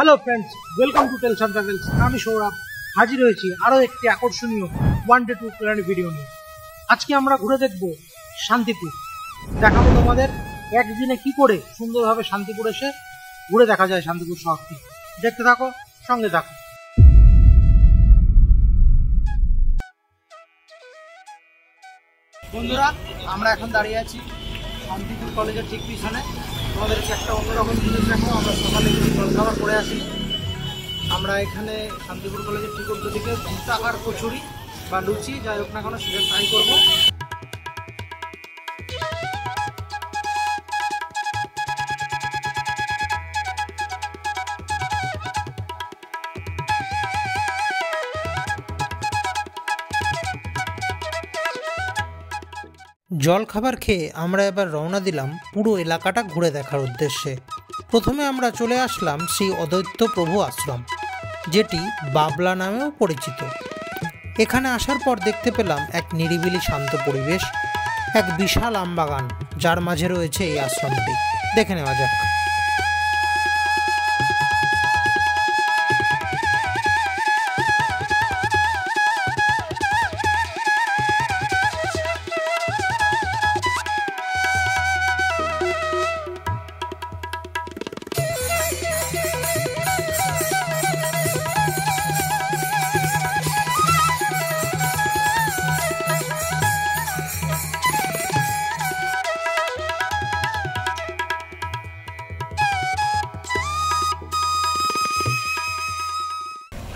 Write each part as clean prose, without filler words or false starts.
Hello friends, welcome to tales and travels. আমি সৌরভ হাজির হয়েছি আরও একটি আকর্ষণীয় ওয়ান ডে ট্যুর প্ল্যানের ভিডিও নিয়ে। আজকে আমরা ঘুরে দেখব শান্তিপুর। দেখাবো তোমাদের একদিনে কি করে সুন্দরভাবে শান্তিপুর এসে ঘুরে দেখা যায় শান্তিপুর শহরটি। দেখতে থাকো, সঙ্গে থাকো। বন্ধুরা, আমরা এখন দাঁড়িয়ে আছি শান্তিপুর কলেজের ঠিক পিছনে। আমাদেরকে একটা অন্যরকম জিনিস দেখো, আমরা সকালে জলখাবার করে আসি। আমরা এখানে শান্তিপুর কলেজের ঠিক উল্টো দিকে ভুট্টাকার কচুরি বা লুচি যাই হোক না কেন সেটা ট্রাই করবো। জল খাবার খেয়ে আমরা এবার রওনা দিলাম পুরো এলাকাটা ঘুরে দেখার উদ্দেশ্যে। প্রথমে আমরা চলে আসলাম শ্রী অদ্বৈত প্রভু আশ্রম, যেটি বাবলা নামেও পরিচিত। এখানে আসার পর দেখতে পেলাম এক নিরিবিলি শান্ত পরিবেশ, এক বিশাল আমবাগান, যার মাঝে রয়েছে এই আশ্রমটি। দেখে নেওয়া যাক।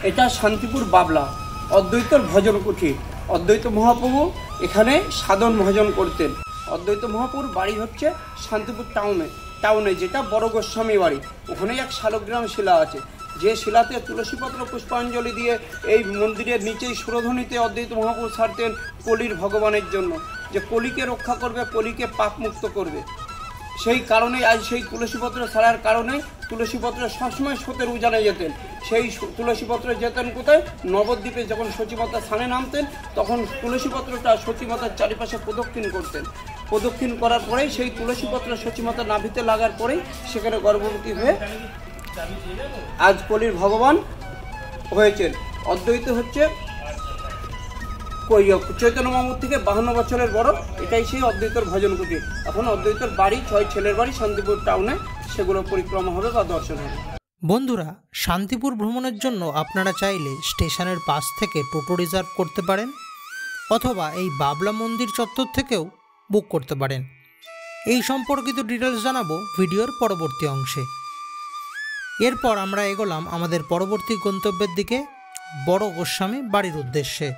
এটা শান্তিপুর বাবলা অদ্বৈতর ভজন কুঠির। অদ্বৈত মহাপ্রভু এখানে সাধন ভজন করতেন। অদ্বৈত মহাপ্রভুর বাড়ি হচ্ছে শান্তিপুর টাউনে, যেটা বড় গোস্বামী বাড়ি। ওখানেই এক শালগ্রাম শিলা আছে, যে শিলাতে তুলসীপত্র পুষ্পাঞ্জলি দিয়ে এই মন্দিরের নিচেই সুরধ্বনিতে অদ্বৈত মহাপ্রভু ছাড়তেন কলির ভগবানের জন্য, যে কলিকে রক্ষা করবে, কলিকে পাপমুক্ত করবে। সেই কারণে আজ সেই তুলসীপত্র ছাড়ার কারণে তুলসীপত্র সবসময় স্রোতের উজানে যেতেন। সেই তুলসীপত্র যেতেন কোথায়? নবদ্বীপে যখন সচিমাতা স্থানে নামতেন, তখন তুলসীপত্রটা সচিমাতার চারিপাশে প্রদক্ষিণ করতেন। প্রদক্ষিণ করার পরেই সেই তুলসীপত্র সচিমাতা নাভিতে লাগার পরেই সেখানে গর্ভবতী হয়ে আজ কলির ভগবান হয়েছেন। অদ্বৈত হচ্ছে চৈতন্য মহাপ্রভু থেকে 52 বছরের বড়। এটাই সেই অদ্বৈতর ভজন কুটির। এখন অদ্বৈতর বাড়ি 6 ছেলের বাড়ি শান্তিপুর টাউনে, সেগুলো পরিক্রমা হবে বা দর্শন হবে। বন্ধুরা, শান্তিপুর ভ্রমণের জন্য আপনারা চাইলে স্টেশনের পাশ থেকে টোটো রিজার্ভ করতে পারেন, অথবা এই বাবলা মন্দির চত্বর থেকেও বুক করতে পারেন। এই সম্পর্কিত ডিটেলস জানাবো ভিডিওর পরবর্তী অংশে। এরপর আমরা এগোলাম আমাদের পরবর্তী গন্তব্যের দিকে, বড় গোস্বামী বাড়ির উদ্দেশ্যে।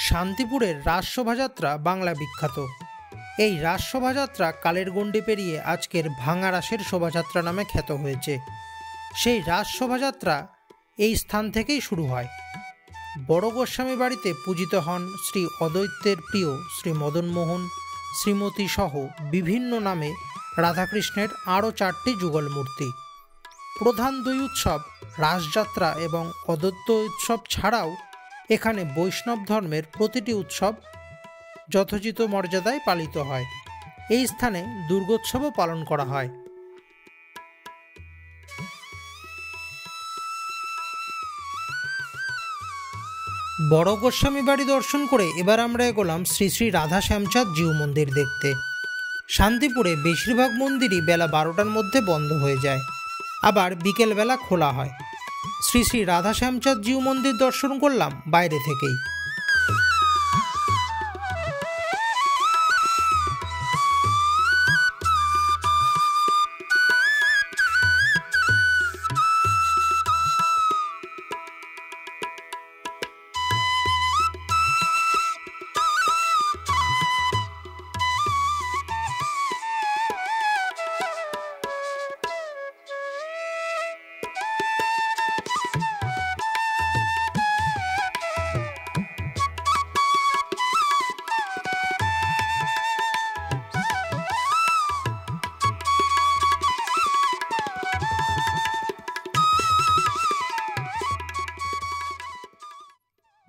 শান্তিপুরের রাস শোভাযাত্রা বাংলা বিখ্যাত। এই রাস শোভাযাত্রা কালের গণ্ডি পেরিয়ে আজকের ভাঙা রাসের শোভাযাত্রা নামে খ্যাত হয়েছে। সেই রাস শোভাযাত্রা এই স্থান থেকেই শুরু হয়। বড় গোস্বামী বাড়িতে পূজিত হন শ্রী অদ্বৈতের প্রিয় শ্রী মদনমোহন, শ্রীমতী সহ বিভিন্ন নামে রাধাকৃষ্ণের আরও 4টি যুগল মূর্তি। প্রধান 2 উৎসব রাসযাত্রা এবং অদ্বৈত উৎসব ছাড়াও এখানে বৈষ্ণব ধর্মের প্রতিটি উৎসব যথোচিত মর্যাদায় পালিত হয়। এই স্থানে দুর্গোৎসবও পালন করা হয়। বড় গোস্বামী বাড়ি দর্শন করে এবার আমরা এগোলাম শ্রী শ্রী রাধা শ্যামচাঁদ জিউ মন্দির দেখতে। শান্তিপুরে বেশিরভাগ মন্দিরই বেলা 12টার মধ্যে বন্ধ হয়ে যায়, আবার বিকেলবেলা খোলা হয়। শ্রী শ্রী রাধা শ্যামচাঁদ জিউ মন্দির দর্শন করলাম বাইরে থেকেই।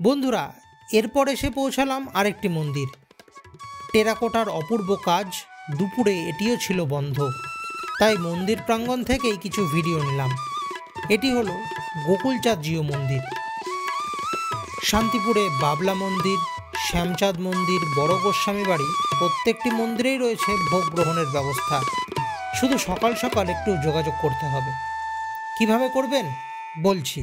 বন্ধুরা, এরপর এসে পৌঁছালাম আরেকটি মন্দির। টেরাকোটার অপূর্ব কাজ, দুপুরে এটিও ছিল বন্ধ, তাই মন্দির প্রাঙ্গণ থেকেই কিছু ভিডিও নিলাম। এটি হলো গোকুলচাঁদ জিউ মন্দির। শান্তিপুরে বাবলা মন্দির, শ্যামচাঁদ মন্দির, বড় গোস্বামী বাড়ি প্রত্যেকটি মন্দিরেই রয়েছে ভোগ গ্রহণের ব্যবস্থা। শুধু সকাল সকাল একটু যোগাযোগ করতে হবে। কিভাবে করবেন বলছি।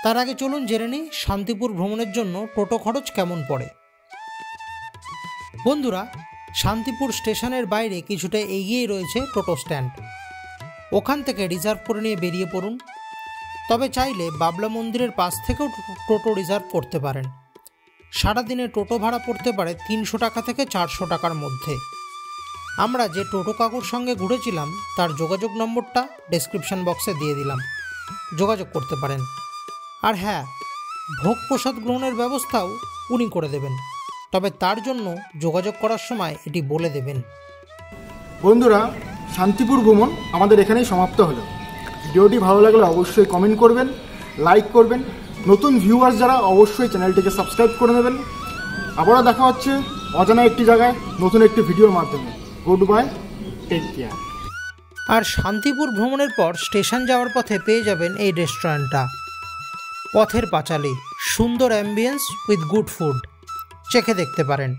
তার আগে চলুন জেনে নিই শান্তিপুর ভ্রমণের জন্য টোটো খরচ কেমন পড়ে। বন্ধুরা, শান্তিপুর স্টেশনের বাইরে কিছুটা এগিয়েই রয়েছে টোটো স্ট্যান্ড। ওখান থেকে রিজার্ভ করে নিয়ে বেরিয়ে পড়ুন। তবে চাইলে বাবলা মন্দিরের পাশ থেকেও টোটো রিজার্ভ করতে পারেন। সারাদিনে টোটো ভাড়া পড়তে পারে 300 টাকা থেকে 400 টাকার মধ্যে। আমরা যে টোটো কাকুর সঙ্গে ঘুরেছিলাম তার যোগাযোগ নম্বরটা ডেসক্রিপশন বক্সে দিয়ে দিলাম, যোগাযোগ করতে পারেন। আর হ্যাঁ, ভোগ প্রসাদ গ্রহণের ব্যবস্থাও উনি করে দেবেন, তবে তার জন্য যোগাযোগ করার সময় এটি বলে দেবেন। বন্ধুরা, শান্তিপুর ভ্রমণ আমাদের এখানেই সমাপ্ত হলো। ভিডিওটি ভালো লাগলে অবশ্যই কমেন্ট করবেন, লাইক করবেন। নতুন ভিউয়ার্স যারা অবশ্যই চ্যানেলটিকে সাবস্ক্রাইব করে নেবেন। আবারও দেখা হচ্ছে অজানা একটি জায়গায় নতুন একটি ভিডিওর মাধ্যমে। Good bye, take care. আর শান্তিপুর ভ্রমণের পর স্টেশন যাওয়ার পথে পেয়ে যাবেন এই রেস্টুরেন্টটা, পথের পাঁচালী। সুন্দর অ্যাম্বিয়েন্স উইথ গুড ফুড, চেখে দেখতে পারেন।